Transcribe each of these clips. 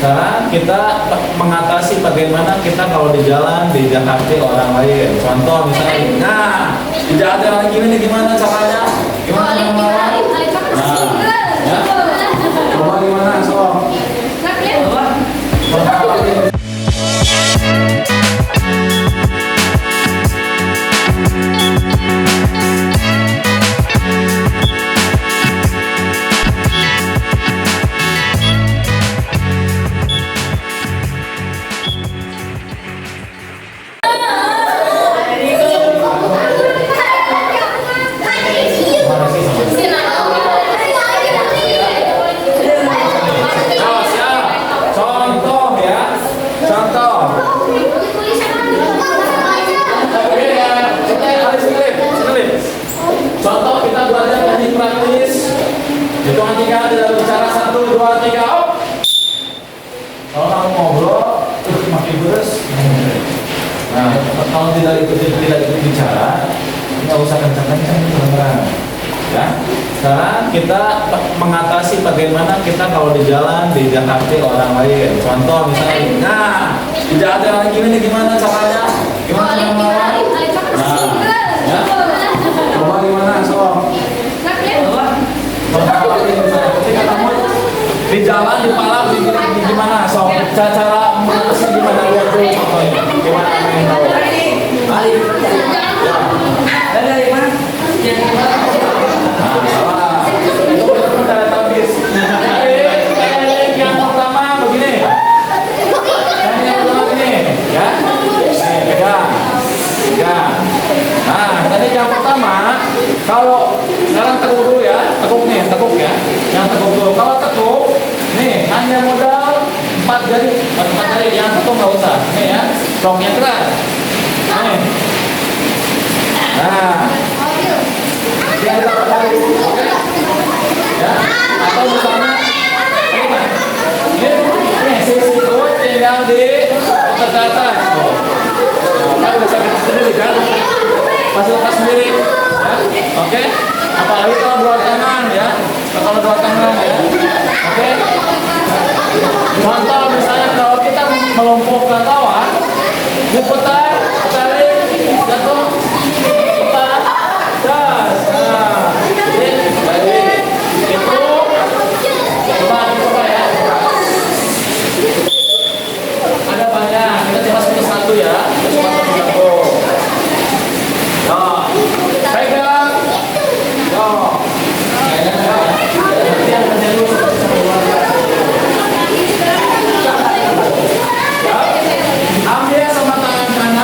Sekarang kita mengatasi bagaimana kita kalau di jalan dijahati orang lain. Contoh misalnya, nah dijahati orang gini nih gimana caranya? Gimana melawan? Nah, ya. Coba gimana sob? Contoh kita belajar teknik praktis. Hitungan 3 tidak bicara 1, 2, 3 up. Kalau kamu ngobrol terus makin beres. Nah, kalau tidak ikut bicara, nggak usah kencang-kencang teman-teman. Ya. Sekarang kita mengatasi bagaimana kita kalau di jalan dijahati orang lain. Contoh misalnya, nah dijahati orang gini nih gimana caranya? Gimana melawan? Nah, ya. Coba gimana sob? Ketika kamu di jalan di malam gimana sob? Cara mengatasi gimana lihat dulu contohnya? Gimana yang tahu? Dari mana? Nah, salah. Itu benar cara tabis. Yang pertama begini. Yang pertama begini, ya. Nih, pegang. Nah, tadi yang pertama, kalau sekarang tekuk dulu ya, tekuk ya. Yang tekuk dulu. Kalau tekuk, nih hanya modal 4 jari, yang tekuk nggak usah. Nih ya, stroknya keras. Nih. Nah, yang kita pakai, oke? Ya, atau misalnya, ini sisi perut tinggal di otot ke atas. Kan bisa kita sendiri kan? Fasilitas sendiri, ya? Oke? Apalagi kalau dua tangan ya, oke? Contoh misalnya kalau kita melumpuhkan lawan, diputar, tarik, jatuh, putar, das. Nah, jadi itu coba ya. Ada banyak, kita coba satu ya. Pegang. Ambil sama tangan kanan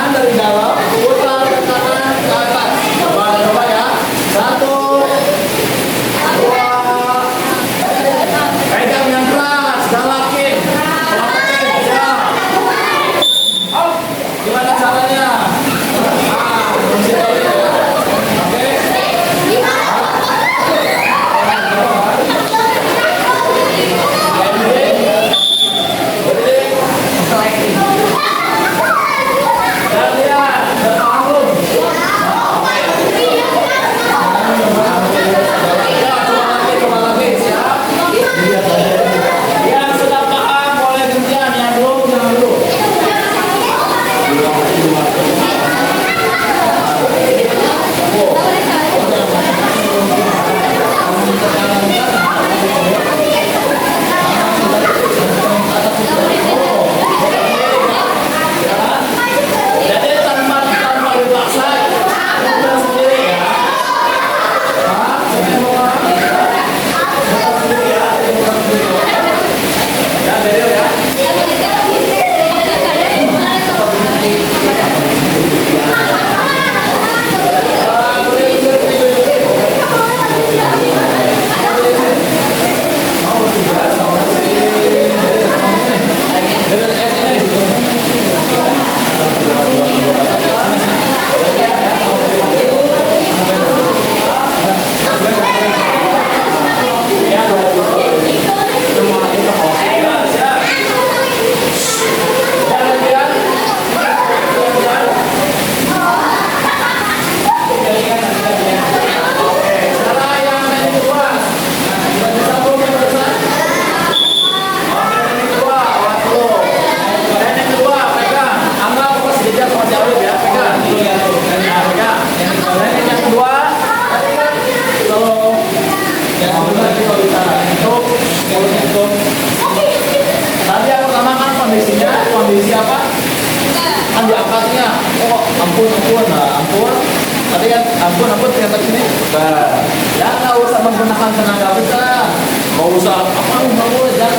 tadi kan ampun ternyata sini. Nah, ya nggak usah menggunakan tenaga besar. Nggak usah jangan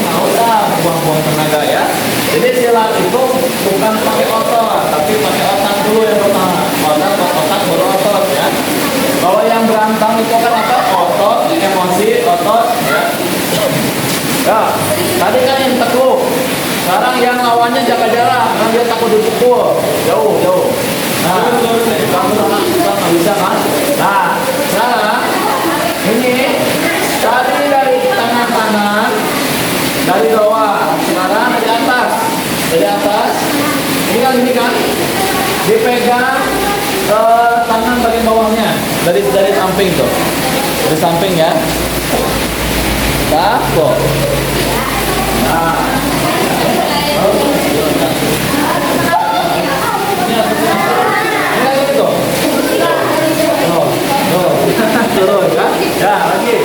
nggak usah buang-buang tenaga ya. Jadi silat itu bukan pakai otot, tapi pakai otak dulu yang pertama. Otak baru otot ya. Kalau yang berantem itu kan apa? Otot, emosi, otot ya. Ya, tadi kan yang tekuk. Sekarang yang lawannya jaga jarak, karena dia takut dipukul. Jauh. Nah, kamu nggak bisa kan? Nah, sekarang ini tadi dari tangan kanan dari bawah, sekarang dari atas. Ini kan dipegang tangan bagian bawahnya dari samping tuh, dari samping ya. Takut. Nah. Turun kan? Ya, lagi.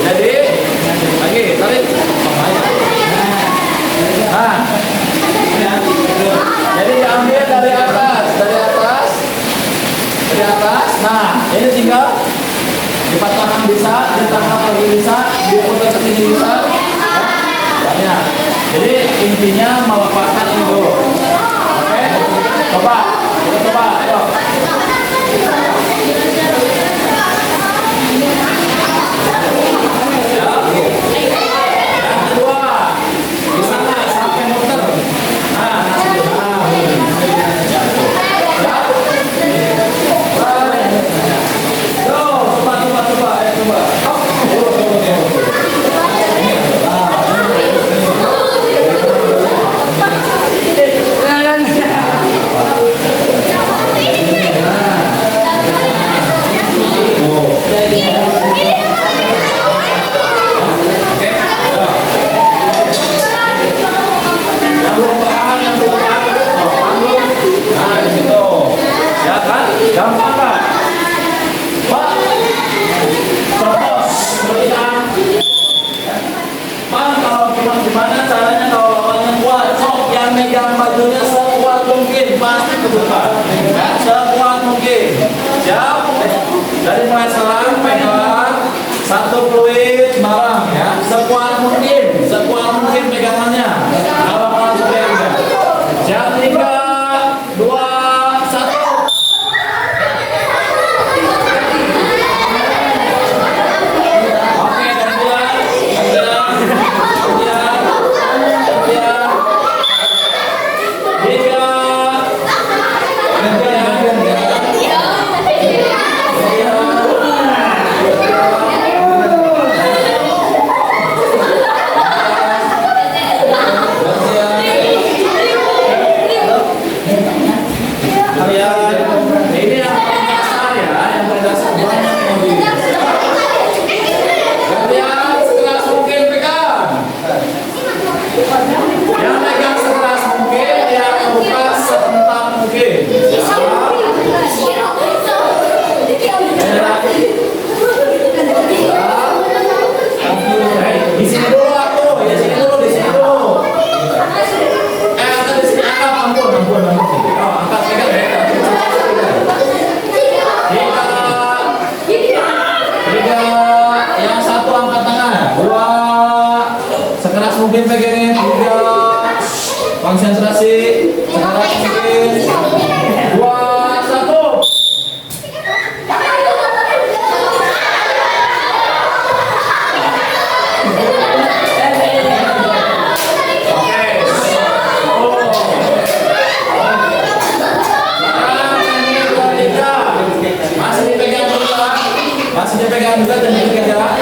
Jadi, lagi, tarik. Nah. Jadi diambil dari atas. Nah, ini tinggal dipatahkan bisa, ditangkap lagi bisa, diputar ke sini bisa. Banyak. Jadi intinya melepaskan ini dulu. Oke? Coba, ayo. Yang kedua, di sana sampai muter. Gampang kan? Pak, contoh seperti kalau gimana caranya kalau lawannya kuat, sok yang megang bajunya sekuat mungkin, pasti kebuka. Sekuat mungkin. Siap? Dari mulai selang pegang satu fluid barang ya, sekuat mungkin pegangannya. Kalau langsung pegang. Siap 3, 2, 1. Mungkin pegangin 3, konsentrasi sekarang mungkin 2, 1. Masih dipegang juga dan dikejar.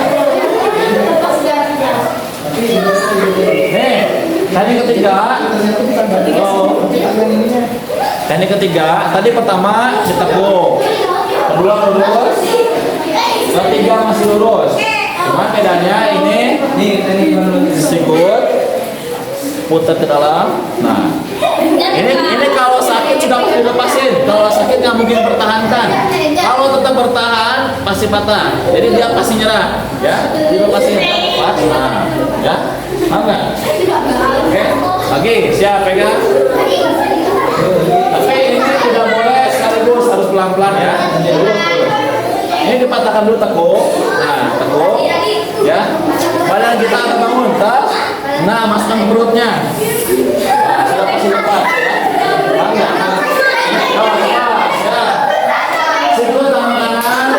Teknik ketiga, tadi pertama ditekuk, kedua lurus, ketiga masih lurus. Cuman bedanya ini sikut, putar ke dalam. Nah, ini kalau sakit sudah pasti dilepasin. Kalau sakit nggak mungkin pertahankan. Kalau tetap bertahan pasti patah. Jadi dia pasti nyerah, ya. Dilepasin, lepas. Nah, ya. Mau nggak? Oke, lagi siap pegang. Tapi ini tidak boleh sekaligus, harus pelan-pelan ya. Ini dipatahkan dulu tekuk. Nah, tekuk. Ya. Badan kita akan bangun. Tas. Nah, masukkan ke perutnya. Nah, sudah pasti lepas. Ya. Situ tangan kanan.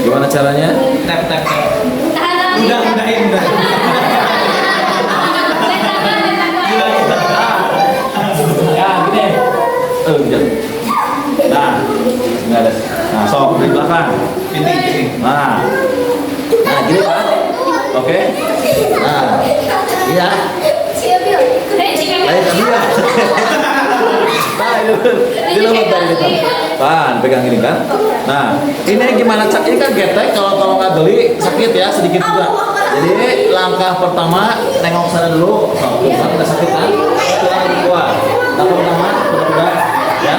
Gimana caranya? Tap. Udahin. Ya, gini. Nah, nggak ada. Nah, sok di belakang. Pinting. Nah, gini Pak. Oke. Nah, iya. Ayo dia. Nah, ini lo tadi Pan, pegang ini kan. Nah, ini gimana cak? Ini kan getek, kalau nggak geli sakit ya sedikit juga. Jadi langkah pertama nengok sana dulu. Oh, nggak sakit kan? Tulang kedua. Langkah pertama, udah ya.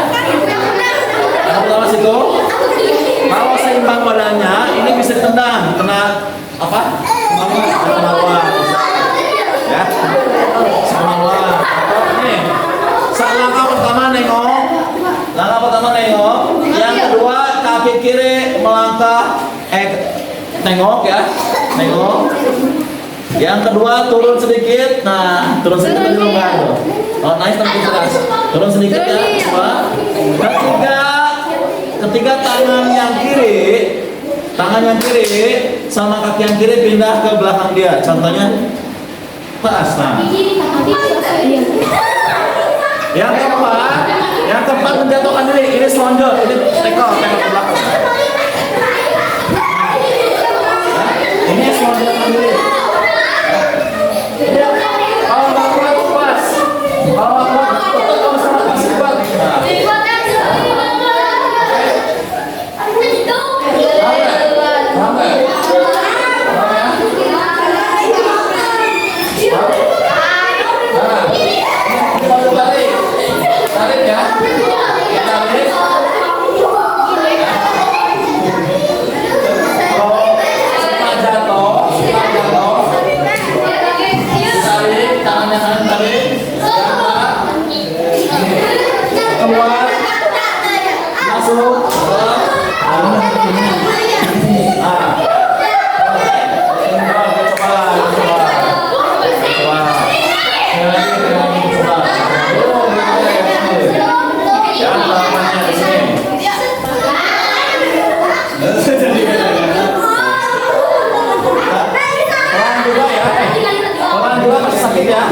Langkah pertama situ. Kalau seimbang badannya, ini bisa ditendang, kena apa? Kemauan. Ya. Kemauan. Nih. Langkah pertama nengok. Langkah pertama nengok. Yang kedua kaki kiri melangkah. Nengok ya. Nengok. Yang kedua turun sedikit. Nah, turun sedikit dulu kan. Oh, naik sedikit keras. Turun sedikit ya. Ketiga tangan yang kiri sama kaki yang kiri pindah ke belakang dia. Contohnya pas. Nah. Yang keempat menjatuhkan diri. Ini selonjor, ini tekor ke belakang. Ini selonjor diri. Kalau nggak kuat pas. Kalau nggak kuat, tetap harus kasih kuat. Tarik ya. Tarik. Kalau sempat jatuh, ya.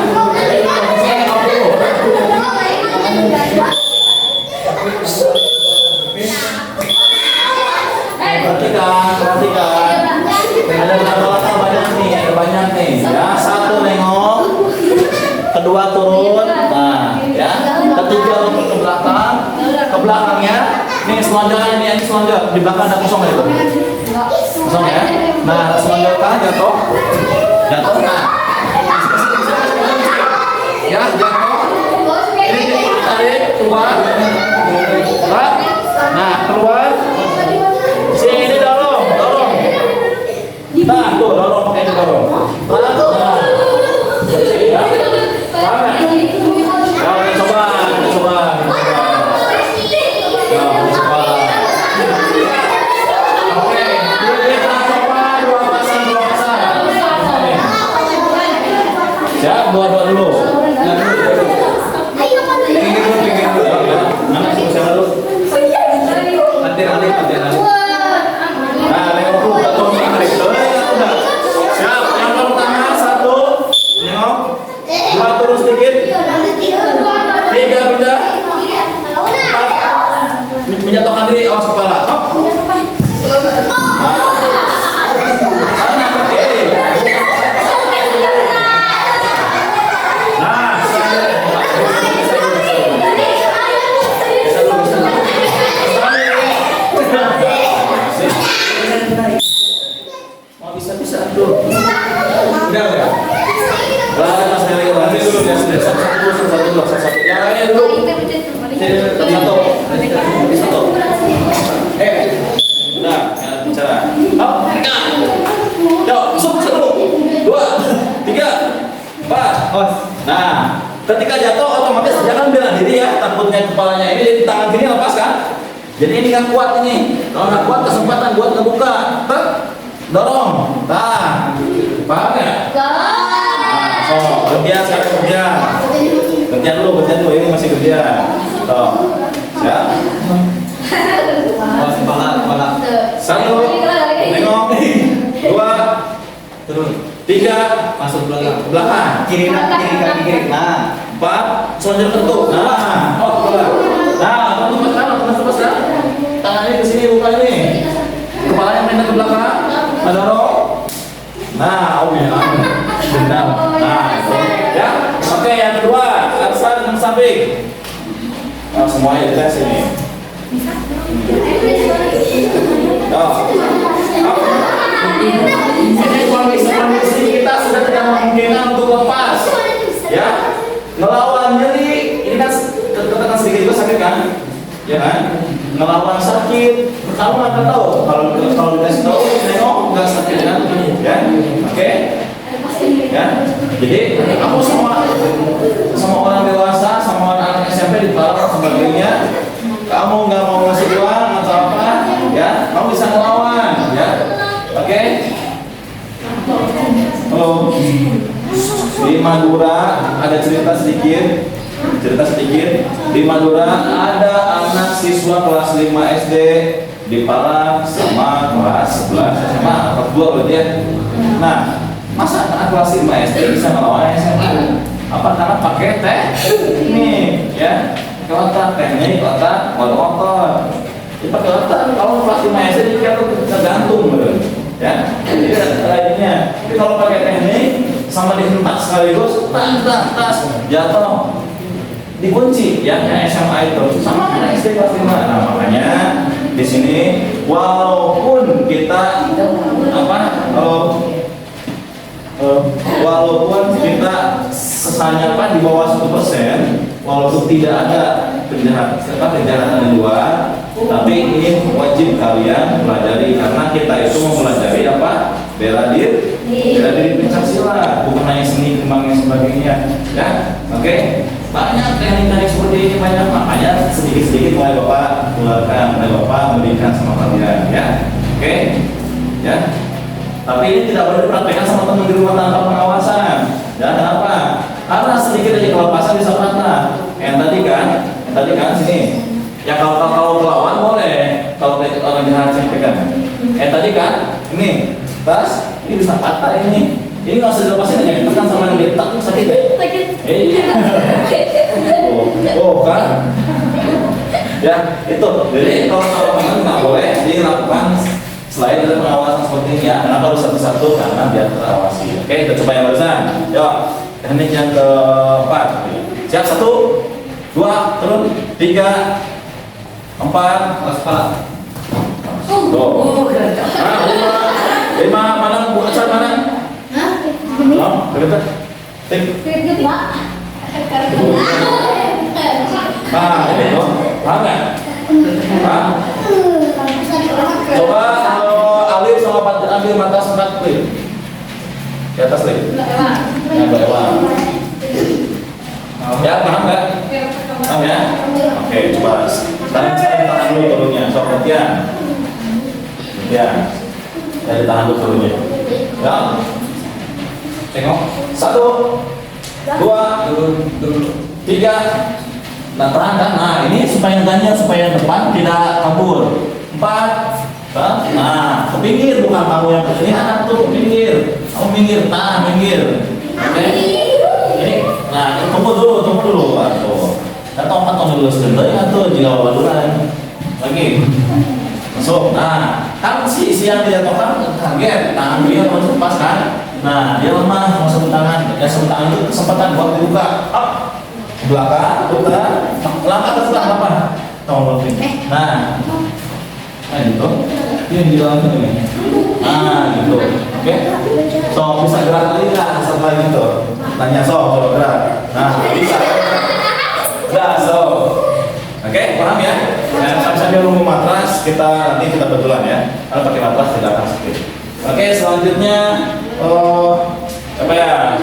Perhatikan. Ada langkah banyak nih, ada banyak nih. Ya, satu nengok, kedua turun, nah, ya, ketiga untuk ke belakang, ke belakangnya. Nih selonjoran ini selonjor di belakang ada kosong ya itu, kosong ya. Nah, selonjorkan jatuh, jatuh. Nah, ya jatuh. Ini tarik keluar, nah keluar. Sini dorong, dorong. Nah, tuh dorong pakai itu dorong. Nah, ya. Coba, coba, coba. Oke, kita coba dua pasang. Siap, dua dulu. Mana sih siapa dulu? Hati-hati. Nah, nengok dulu, jatuh tarik. Udah. Siap, yang pertama satu, nengok. Dua turun sedikit. Tiga pindah. Empat. Menjatuhkan diri, awas kepala. Bisa tuh. Udah. Mas Meli, nanti dulu ya, satu. Yang lainnya dulu. Satu. Nah, bicara. Up. Yuk, satu. 2, 3, 4. Nah, ketika jatuh otomatis jangan bela diri ya, takutnya kepalanya ini jadi tangan kiri lepas kan. Jadi ini nggak kuat ini. Kalau nggak kuat kesempatan buat ngebuka. Dorong. Nah, paham ya? Nah, kerja sekarang kerja. Kerja dulu ini masih kerja. Tuh, siap. Kepala. Satu, nengok. 2, turun. 3, masuk belakang. Kiri kaki kiri. Nah, 4, selonjor tentu. Nah, kepala. Nah, teman-teman kan? Tangannya ke sini bukan ini. Kepalanya main ke belakang. Dorong. Nah, ya. Benar. Nah, itu. Ya. Oke, yang kedua, arsal dan samping. Nah, semuanya di sini. Ini kondisi kita sudah tidak memungkinkan untuk lepas. Ya. Ngelawan nyeri, ini kan tekan sedikit juga sakit kan? Ya kan? Ngelawan sakit, kamu akan tahu kalau dikasih tahu nengok nggak sakit kan? Ya, oke? Ya, jadi kamu sama orang dewasa, sama anak SMP di bawah sebagainya, kamu nggak mau ngasih uang atau apa, ya? Kamu bisa ngelawan, ya? Oke? Halo. Di Madura ada cerita sedikit. Di Madura ada anak siswa kelas 5 SD dipalak sama kelas 11 SMA kelas 2 berarti ya. Nah, masa anak kelas 5 SD bisa melawan SMA? Apa karena pakai teknik ya? Pakai otak, teknik, otak, motor. Jadi pakai otak, kalau kelas 5 SD kan tergantung betul. Ya, jadi lainnya. Tapi kalau pakai teknik sama dihentak sekaligus, tas jatuh. Dikunci ya, SMA itu sama dengan SD kelas 5. Nah, makanya di sini walaupun kita walaupun kita kesanyakan di bawah 1%, walaupun tidak ada kejahatan di luar, tapi ini wajib kalian pelajari karena kita itu mempelajari apa? Bela diri Pancasila, bukan hanya seni kembang dan sebagainya, ya. Oke. Banyak teknik-teknik seperti ini banyak, makanya sedikit-sedikit mulai Bapak keluarkan, mulai Bapak berikan sama kalian, ya. Oke, ya. Tapi ini tidak boleh dipraktekkan sama teman di rumah tanpa pengawasan. Ya, kenapa? Karena sedikit aja kelepasan bisa patah. Yang tadi kan sini. Ya kalau melawan boleh, kalau orang jahat pegang. Tadi kan, ini tas, ini bisa patah ini. Ini nggak usah dilepasin aja, ditekan sama yang diletak sakit ya. kan? Ya, itu. Jadi kalau memang nggak boleh dilakukan selain dari pengawasan seperti ini ya. Kenapa harus satu-satu? Karena biar terawasi. Oke, kita coba yang barusan. Yuk, teknik yang keempat. Siap, 1, 2, turun, 3, 4, Kepala. tuh. Nah, 5, mana buat asal mana? Oh, begitu. Tik. Nah, ini tuh. Paham nggak? Paham? Coba kalau Alif sama Pak ambil mata sempat Lip. Di atas Lip. Yang bawah. Ya, paham nggak? Paham ya? Oke, coba. Sekarang saya tahan dulu turunnya. So, kemudian. Saya tahan dulu turunnya. Ya. Tengok. 1, 2, 3. Nah, tahan kan? Nah, ini supaya gannya supaya depan tidak kabur. 4. Nah, ke pinggir bukan kamu yang ke sini, anak tuh ke pinggir. Kamu minggir, nah minggir. Oke. Ini, nah tunggu dulu. Tuh. Kantong dulu sebentar ya tuh jika bawa duluan. Lagi. Masuk. Nah, kan si yang dijatuhkan kaget. Tangan dia masuk pas kan? Nah, dia lemah masuk tangan. Ya sebut tangan itu kesempatan buat dibuka. Up. Belakang, putar, langkah ke belakang apa? Tolong begini. Nah, gitu. Ini di dalam ini. Nah, gitu. Oke. So bisa gerak lagi nggak setelah gitu? Tanya coba gerak. Nah, bisa. Udah, Oke, paham ya? Dan sambil nunggu matras, kita betulan ya. Kalau pakai matras tidak akan sedikit. Oke, selanjutnya, apa ya?